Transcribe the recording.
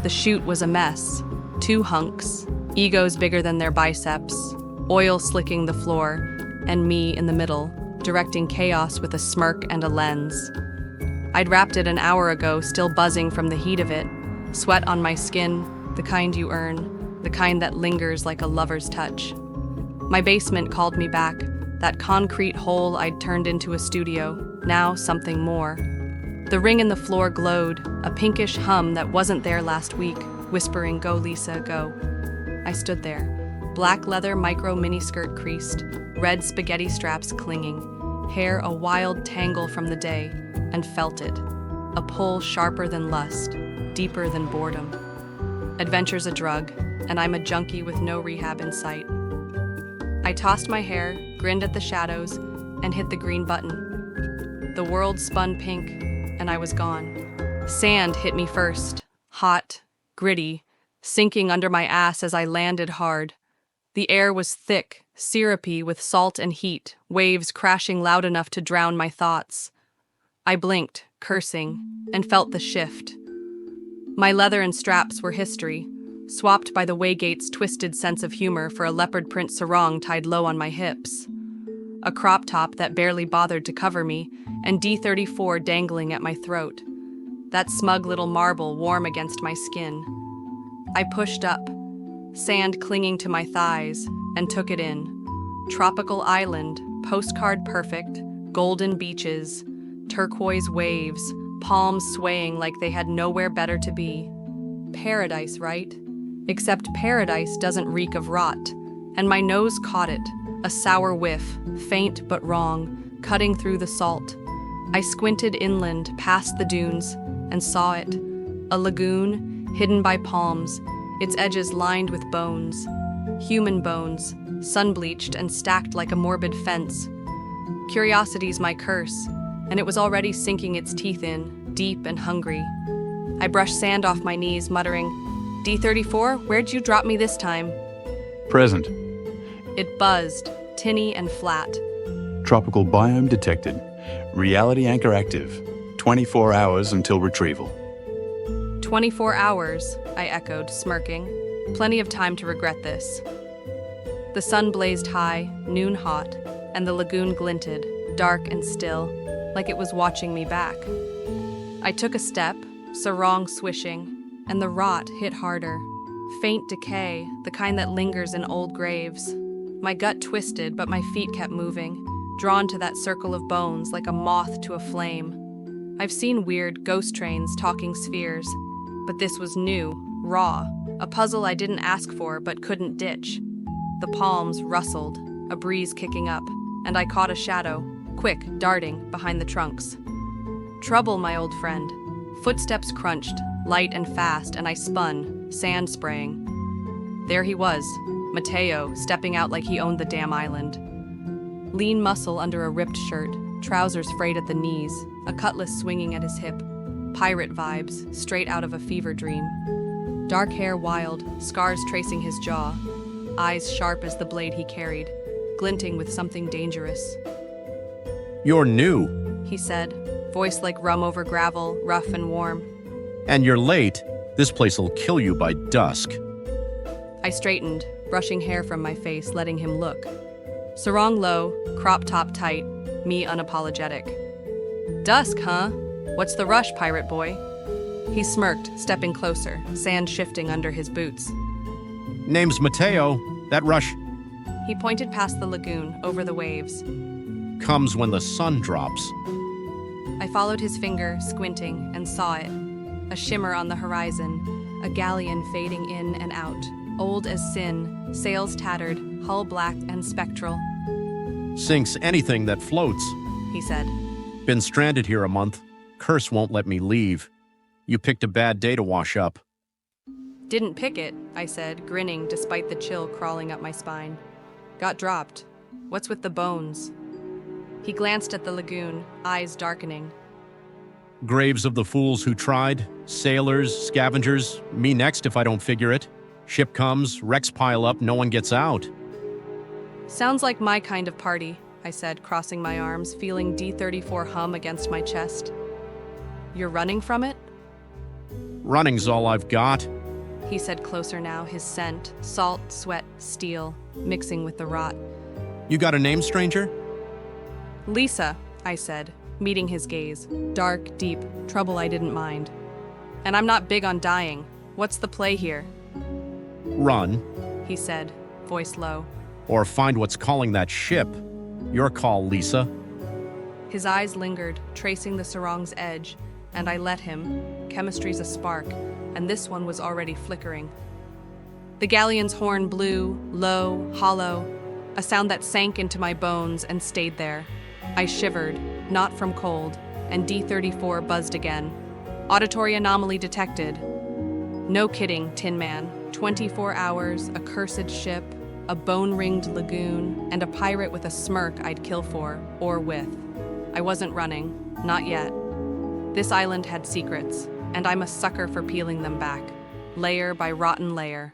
The chute was a mess. 2 hunks, egos bigger than their biceps, oil slicking the floor, and me in the middle, directing chaos with a smirk and a lens. I'd wrapped it an hour ago, still buzzing from the heat of it, sweat on my skin, the kind you earn, the kind that lingers like a lover's touch. My basement called me back, that concrete hole I'd turned into a studio, now something more. The ring in the floor glowed, a pinkish hum that wasn't there last week, whispering, "Go, Lisa, go." I stood there, black leather micro miniskirt creased, red spaghetti straps clinging, hair a wild tangle from the day, and felt it, a pull sharper than lust, deeper than boredom. Adventure's a drug, and I'm a junkie with no rehab in sight. I tossed my hair, grinned at the shadows, and hit the green button. The world spun pink, and I was gone. Sand hit me first, hot, gritty, sinking under my ass as I landed hard. The air was thick, syrupy with salt and heat, waves crashing loud enough to drown my thoughts. I blinked, cursing, and felt the shift. My leather and straps were history, swapped by the waygate's twisted sense of humor for a leopard print sarong tied low on my hips. A crop top that barely bothered to cover me, and D34 dangling at my throat. That smug little marble warm against my skin. I pushed up, sand clinging to my thighs, and took it in. Tropical island, postcard perfect, golden beaches, turquoise waves, palms swaying like they had nowhere better to be. Paradise, right? Except paradise doesn't reek of rot, and my nose caught it, a sour whiff, faint but wrong, cutting through the salt. I squinted inland, past the dunes, and saw it. A lagoon, hidden by palms, its edges lined with bones. Human bones, sun-bleached and stacked like a morbid fence. Curiosity's my curse, and it was already sinking its teeth in, deep and hungry. I brushed sand off my knees, muttering, "D34, where'd you drop me this time?" Present. It buzzed, tinny and flat. Tropical biome detected. Reality anchor active. 24 hours until retrieval. 24 hours, I echoed, smirking. Plenty of time to regret this. The sun blazed high, noon hot, and the lagoon glinted, dark and still, like it was watching me back. I took a step, sarong swishing, and the rot hit harder. Faint decay, the kind that lingers in old graves. My gut twisted, but my feet kept moving, drawn to that circle of bones like a moth to a flame. I've seen weird ghost trains talking spheres, but this was new, raw, a puzzle I didn't ask for but couldn't ditch. The palms rustled, a breeze kicking up, and I caught a shadow, quick, darting, behind the trunks. Trouble, my old friend. Footsteps crunched, light and fast, and I spun, sand spraying. There he was, Mateo, stepping out like he owned the damn island. Lean muscle under a ripped shirt, trousers frayed at the knees, a cutlass swinging at his hip. Pirate vibes, straight out of a fever dream. Dark hair wild, scars tracing his jaw, eyes sharp as the blade he carried, glinting with something dangerous. "You're new." He said, voice like rum over gravel, rough and warm. "And you're late. This place'll kill you by dusk." I straightened, brushing hair from my face, letting him look. Sarong low, crop top tight, me unapologetic. "Dusk, huh? What's the rush, pirate boy?" He smirked, stepping closer, sand shifting under his boots. "Name's Mateo. That rush He pointed past the lagoon, over the waves. comes when the sun drops." I followed his finger, squinting, and saw it. A shimmer on the horizon, a galleon fading in and out, old as sin, sails tattered, hull black and spectral. "Sinks anything that floats." He said. "Been stranded here a month. Curse won't let me leave. You picked a bad day to wash up." Didn't pick it, I said, grinning despite the chill crawling up my spine. Got dropped. What's with the bones? He glanced at the lagoon, eyes darkening. "Graves of the fools who tried. Sailors, scavengers. Me next if I don't figure it. Ship comes, wrecks pile up, no one gets out." Sounds like my kind of party, I said, crossing my arms, feeling D34 hum against my chest. You're running from it? Running's all I've got. He said closer now, his scent, salt, sweat, steel, mixing with the rot. You got a name, stranger? Lisa, I said, meeting his gaze. Dark, deep, trouble I didn't mind. And I'm not big on dying. What's the play here? Run. He said, voice low. Or find what's calling that ship. Your call, Lisa. His eyes lingered, tracing the sarong's edge, and I let him. Chemistry's a spark, and this one was already flickering. The galleon's horn blew, low, hollow, a sound that sank into my bones and stayed there. I shivered, not from cold, and D-34 buzzed again. Auditory anomaly detected. No kidding, Tin Man. 24 hours, a cursed ship, a bone-ringed lagoon, and a pirate with a smirk I'd kill for, or with. I wasn't running, not yet. This island had secrets, and I'm a sucker for peeling them back, layer by rotten layer.